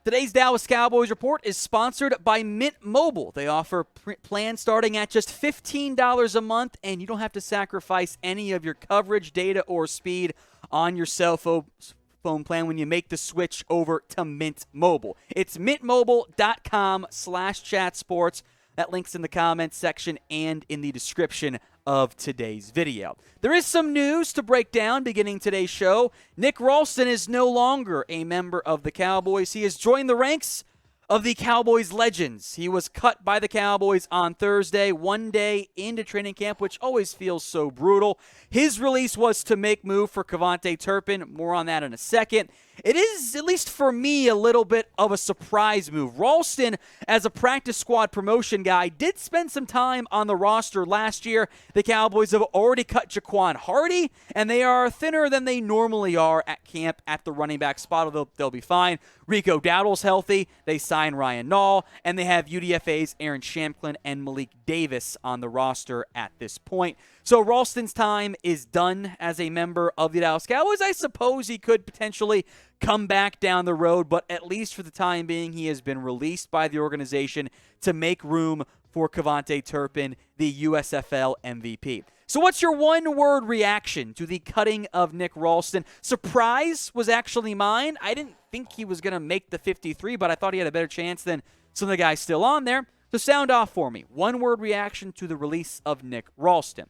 Today's Dallas Cowboys Report is sponsored by Mint Mobile. They offer plans starting at just $15 a month, and you don't have to sacrifice any of your coverage, data, or speed on your cell phone plan when you make the switch over to Mint Mobile. It's mintmobile.com/chatsports. That link's in the comments section and in the description of today's video. There is some news to break down beginning today's show. Nick Ralston is no longer a member of the Cowboys. He has joined the ranks of the Cowboys legends. He was cut by the Cowboys on Thursday, one day into training camp, which always feels so brutal. His release was to make move for Kavontae Turpin. More on that in a second. It is, at least for me, a little bit of a surprise move. Ralston, as a practice squad promotion guy, did spend some time on the roster last year. The Cowboys have already cut Jaquan Hardy, and they are thinner than they normally are at camp at the running back spot, although they'll be fine. Rico Dowdle's healthy. They sign Ryan Nall, and they have UDFA's Aaron Shamklin and Malik Davis on the roster at this point. So Ralston's time is done as a member of the Dallas Cowboys. I suppose he could potentially come back down the road, but at least for the time being, he has been released by the organization to make room for Kavontae Turpin, the USFL MVP. So what's your one-word reaction to the cutting of Nick Ralston? Surprise was actually mine. I didn't think he was going to make the 53, but I thought he had a better chance than some of the guys still on there. So sound off for me. One-word reaction to the release of Nick Ralston.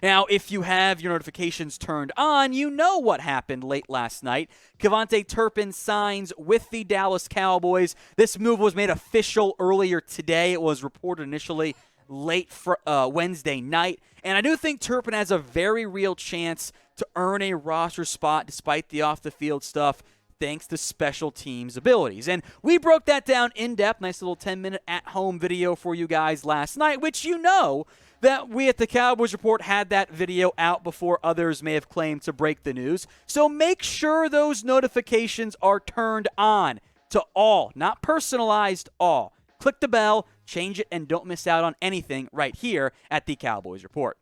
Now, if you have your notifications turned on, you know what happened late last night. Kavontae Turpin signs with the Dallas Cowboys. This move was made official earlier today. It was reported initially late Wednesday night. And I do think Turpin has a very real chance to earn a roster spot despite the off-the-field stuff, thanks to special teams abilities. And we broke that down in depth. Nice little 10-minute at-home video for you guys last night, which you know that we at the Cowboys Report had that video out before others may have claimed to break the news. So make sure those notifications are turned on to all, not personalized, all. Click the bell, change it, and don't miss out on anything right here at the Cowboys Report.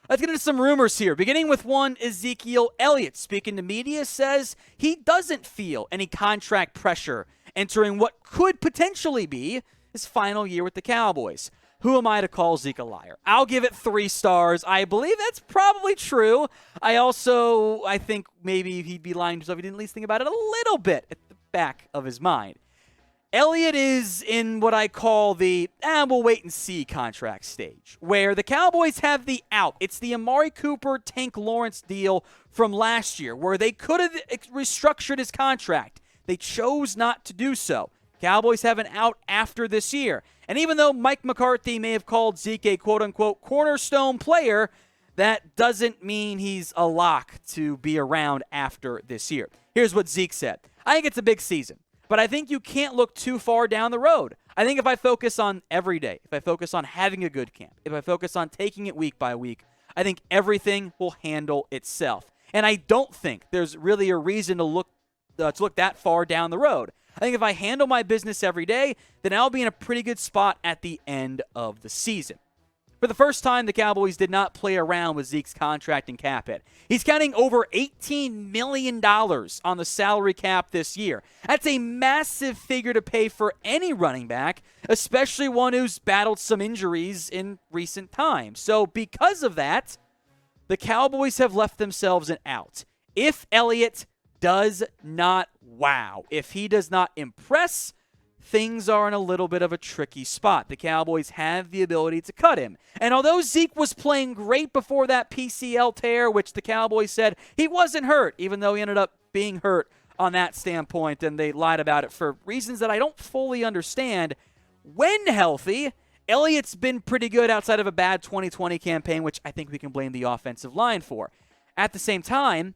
Let's get into some rumors here, beginning with one Ezekiel Elliott. Speaking to media, says he doesn't feel any contract pressure entering what could potentially be his final year with the Cowboys. Who am I to call Zeke a liar? I'll give it 3 stars. I believe that's probably true. I think maybe he'd be lying to himself. He didn't at least think about it a little bit at the back of his mind. Elliott is in what I call the we'll wait and see contract stage, where the Cowboys have the out. It's the Amari Cooper, Tank Lawrence deal from last year, where they could have restructured his contract. They chose not to do so. Cowboys have an out after this year. And even though Mike McCarthy may have called Zeke a quote-unquote cornerstone player, that doesn't mean he's a lock to be around after this year. Here's what Zeke said. I think it's a big season, but I think you can't look too far down the road. I think if I focus on every day, if I focus on having a good camp, if I focus on taking it week by week, I think everything will handle itself. And I don't think there's really a reason to look that far down the road. I think if I handle my business every day, then I'll be in a pretty good spot at the end of the season. For the first time, the Cowboys did not play around with Zeke's contract and cap hit. He's counting over $18 million on the salary cap this year. That's a massive figure to pay for any running back, especially one who's battled some injuries in recent times. So because of that, the Cowboys have left themselves an out. If Elliott does not wow, if he does not impress, things are in a little bit of a tricky spot. The Cowboys have the ability to cut him. And although Zeke was playing great before that PCL tear, which the Cowboys said he wasn't hurt, even though he ended up being hurt on that standpoint, and they lied about it for reasons that I don't fully understand, when healthy, Elliott's been pretty good outside of a bad 2020 campaign, which I think we can blame the offensive line for. At the same time,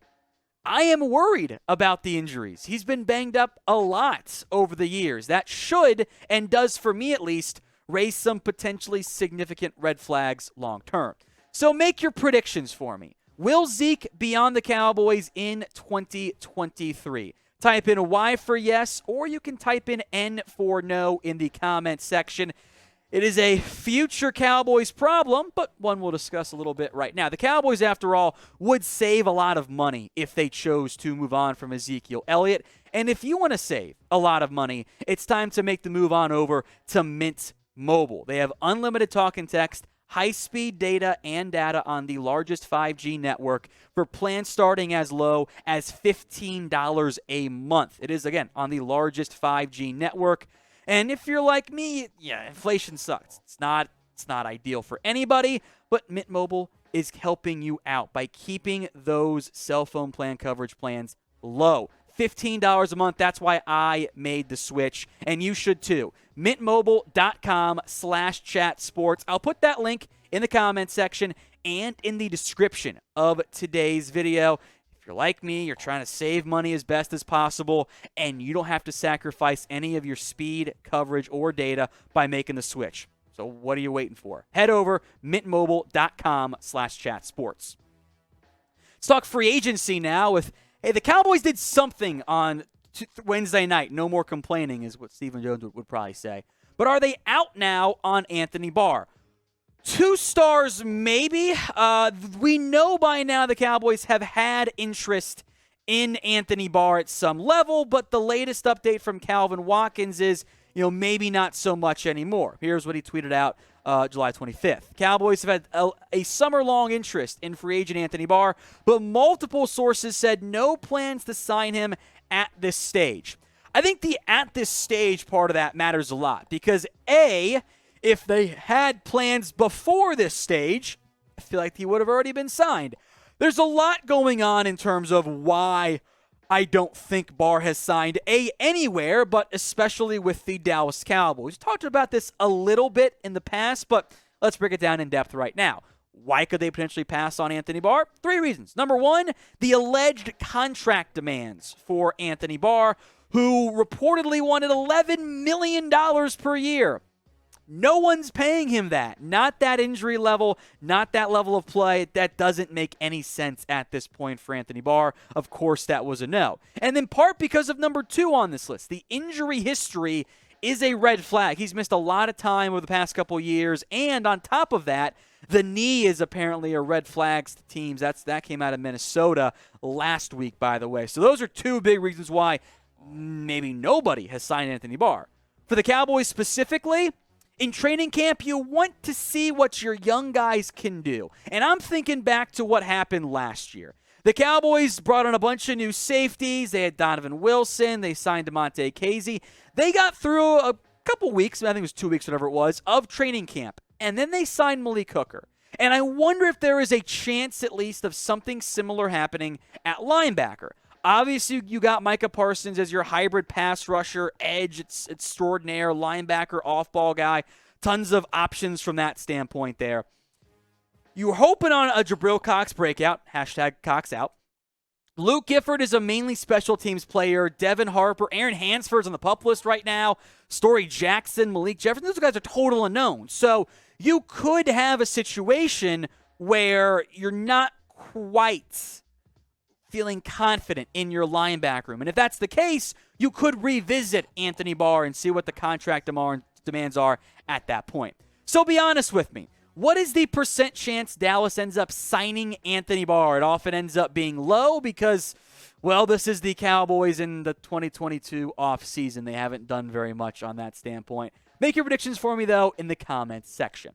I am worried about the injuries. He's been banged up a lot over the years. That should, and does for me at least, raise some potentially significant red flags long term. So make your predictions for me. Will Zeke be on the Cowboys in 2023? Type in Y for yes, or you can type in N for no in the comment section. It is a future Cowboys problem, but one we'll discuss a little bit right now. The Cowboys, after all, would save a lot of money if they chose to move on from Ezekiel Elliott. And if you want to save a lot of money, it's time to make the move on over to Mint Mobile. They have unlimited talk and text, high-speed data and data on the largest 5G network for plans starting as low as $15 a month. It is, again, on the largest 5G network. And if you're like me, yeah, inflation sucks. It's not ideal for anybody, but Mint Mobile is helping you out by keeping those cell phone plan coverage plans low. $15 a month. That's why I made the switch, and you should too. mintmobile.com/chatsports. I'll put that link in the comments section and in the description of today's video. If you're like me, you're trying to save money as best as possible, and you don't have to sacrifice any of your speed, coverage, or data by making the switch. So what are you waiting for? Head over mintmobile.com/chatsports. Let's talk free agency now with, hey, the Cowboys did something on Wednesday night. No more complaining is what Stephen Jones would probably say. But are they out now on Anthony Barr? 2 stars, maybe. We know by now the Cowboys have had interest in Anthony Barr at some level, but the latest update from Calvin Watkins is, maybe not so much anymore. Here's what he tweeted out July 25th. Cowboys have had a summer-long interest in free agent Anthony Barr, but multiple sources said no plans to sign him at this stage. I think the at this stage part of that matters a lot because, A, if they had plans before this stage, I feel like he would have already been signed. There's a lot going on in terms of why I don't think Barr has signed anywhere, but especially with the Dallas Cowboys. We talked about this a little bit in the past, but let's break it down in depth right now. Why could they potentially pass on Anthony Barr? 3 reasons. Number 1, the alleged contract demands for Anthony Barr, who reportedly wanted $11 million per year. No one's paying him that. Not that injury level, not that level of play. That doesn't make any sense at this point for Anthony Barr. Of course, that was a no. And in part because of number 2 on this list. The injury history is a red flag. He's missed a lot of time over the past couple years. And on top of that, the knee is apparently a red flag to teams. That came out of Minnesota last week, by the way. So those are 2 big reasons why maybe nobody has signed Anthony Barr. For the Cowboys specifically, in training camp, you want to see what your young guys can do. And I'm thinking back to what happened last year. The Cowboys brought on a bunch of new safeties. They had Donovan Wilson. They signed DeMonte Casey. They got through a couple weeks, I think it was 2 weeks, whatever it was, of training camp. And then they signed Malik Hooker. And I wonder if there is a chance, at least, of something similar happening at linebacker. Obviously, you got Micah Parsons as your hybrid pass rusher, edge extraordinaire, linebacker, off-ball guy. Tons of options from that standpoint there. You were hoping on a Jabril Cox breakout, hashtag Cox out. Luke Gifford is a mainly special teams player. Devin Harper, Aaron Hansford's on the PUP list right now. Story Jackson, Malik Jefferson, those guys are total unknowns. So you could have a situation where you're not quite feeling confident in your linebacker room. And if that's the case, you could revisit Anthony Barr and see what the contract demands are at that point. So be honest with me. What is the % chance Dallas ends up signing Anthony Barr? It often ends up being low because, well, this is the Cowboys in the 2022 offseason. They haven't done very much on that standpoint. Make your predictions for me, though, in the comments section.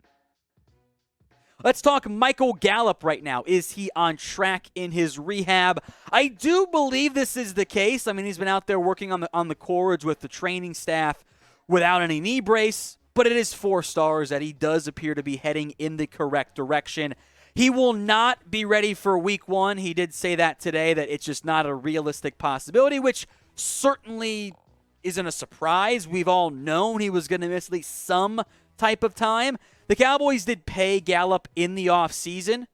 Let's talk Michael Gallup right now. Is he on track in his rehab? I do believe this is the case. I mean, he's been out there working on the cords with the training staff without any knee brace, but it is 4 stars that he does appear to be heading in the correct direction. He will not be ready for week 1. He did say that today, that it's just not a realistic possibility, which certainly isn't a surprise. We've all known he was going to miss at least some type of time. The Cowboys did pay Gallup in the offseason,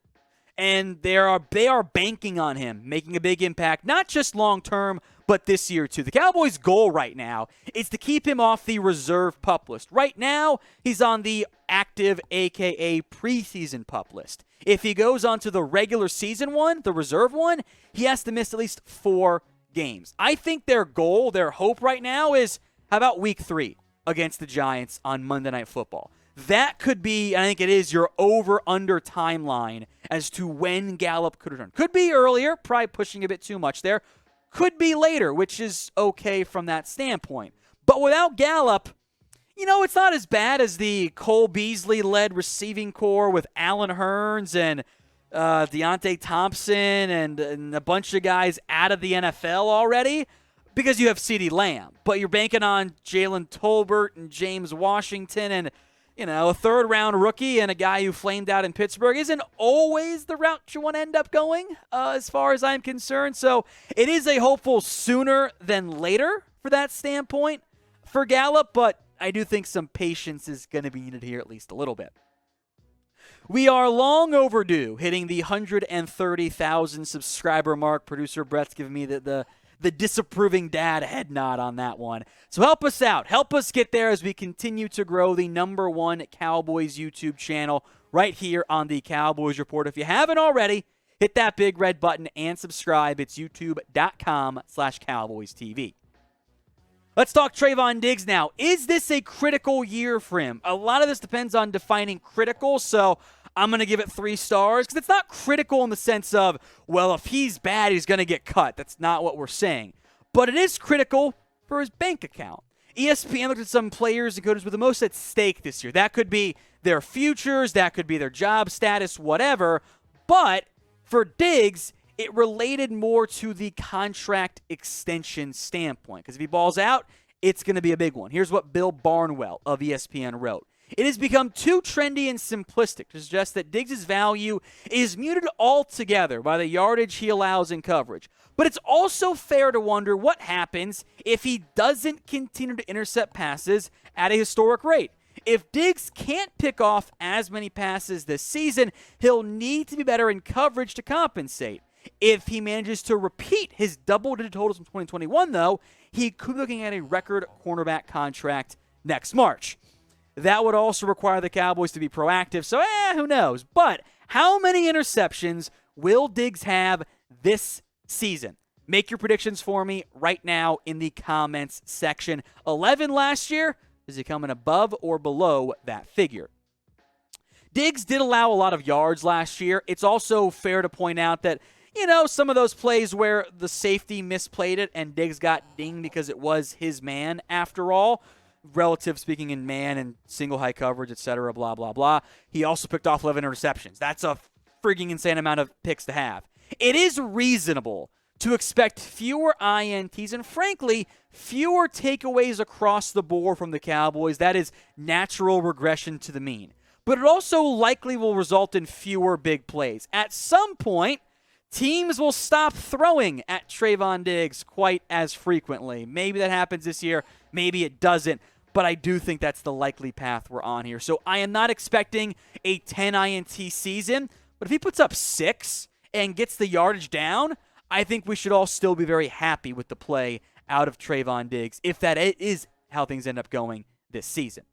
and they are banking on him making a big impact, not just long-term, but this year too. The Cowboys' goal right now is to keep him off the reserve PUP list. Right now, he's on the active, a.k.a. preseason PUP list. If he goes on to the regular season one, the reserve one, he has to miss at least 4 games. I think their goal, their hope right now is, how about week 3 against the Giants on Monday Night Football? That could be, I think it is, your over-under timeline as to when Gallup could return. Could be earlier, probably pushing a bit too much there. Could be later, which is okay from that standpoint. But without Gallup, it's not as bad as the Cole Beasley-led receiving core with Allen Hurns and Deontay Thompson and a bunch of guys out of the NFL already, because you have CeeDee Lamb. But you're banking on Jalen Tolbert and James Washington, and a third-round rookie and a guy who flamed out in Pittsburgh isn't always the route you want to end up going, as far as I'm concerned. So it is a hopeful sooner than later for that standpoint for Gallup, but I do think some patience is going to be needed here at least a little bit. We are long overdue hitting the 130,000 subscriber mark. Producer Brett's giving me the disapproving dad head nod on that one. So help us out. Help us get there as we continue to grow the #1 Cowboys YouTube channel right here on the Cowboys Report. If you haven't already, hit that big red button and subscribe. It's youtube.com/CowboysTV. Let's talk Trevon Diggs now. Is this a critical year for him? A lot of this depends on defining critical, so I'm going to give it 3 stars because it's not critical in the sense of, well, if he's bad, he's going to get cut. That's not what we're saying. But it is critical for his bank account. ESPN looked at some players and coaches with the most at stake this year. That could be their futures, that could be their job status, whatever. But for Diggs, it related more to the contract extension standpoint. Because if he balls out, it's going to be a big one. Here's what Bill Barnwell of ESPN wrote. It has become too trendy and simplistic to suggest that Diggs' value is muted altogether by the yardage he allows in coverage. But it's also fair to wonder what happens if he doesn't continue to intercept passes at a historic rate. If Diggs can't pick off as many passes this season, he'll need to be better in coverage to compensate. If he manages to repeat his double-digit totals from 2021, though, he could be looking at a record cornerback contract next March. That would also require the Cowboys to be proactive, so who knows? But how many interceptions will Diggs have this season? Make your predictions for me right now in the comments section. 11 last year. Is he coming above or below that figure? Diggs did allow a lot of yards last year. It's also fair to point out that, some of those plays where the safety misplayed it and Diggs got dinged because it was his man after all, relative speaking in man and single high coverage, etc., blah, blah, blah. He also picked off 11 interceptions. That's a frigging insane amount of picks to have. It is reasonable to expect fewer INTs and, frankly, fewer takeaways across the board from the Cowboys. That is natural regression to the mean. But it also likely will result in fewer big plays. At some point, teams will stop throwing at Trevon Diggs quite as frequently. Maybe that happens this year. Maybe it doesn't. But I do think that's the likely path we're on here. So I am not expecting a 10 INT season. But if he puts up 6 and gets the yardage down, I think we should all still be very happy with the play out of Trevon Diggs, if that is how things end up going this season.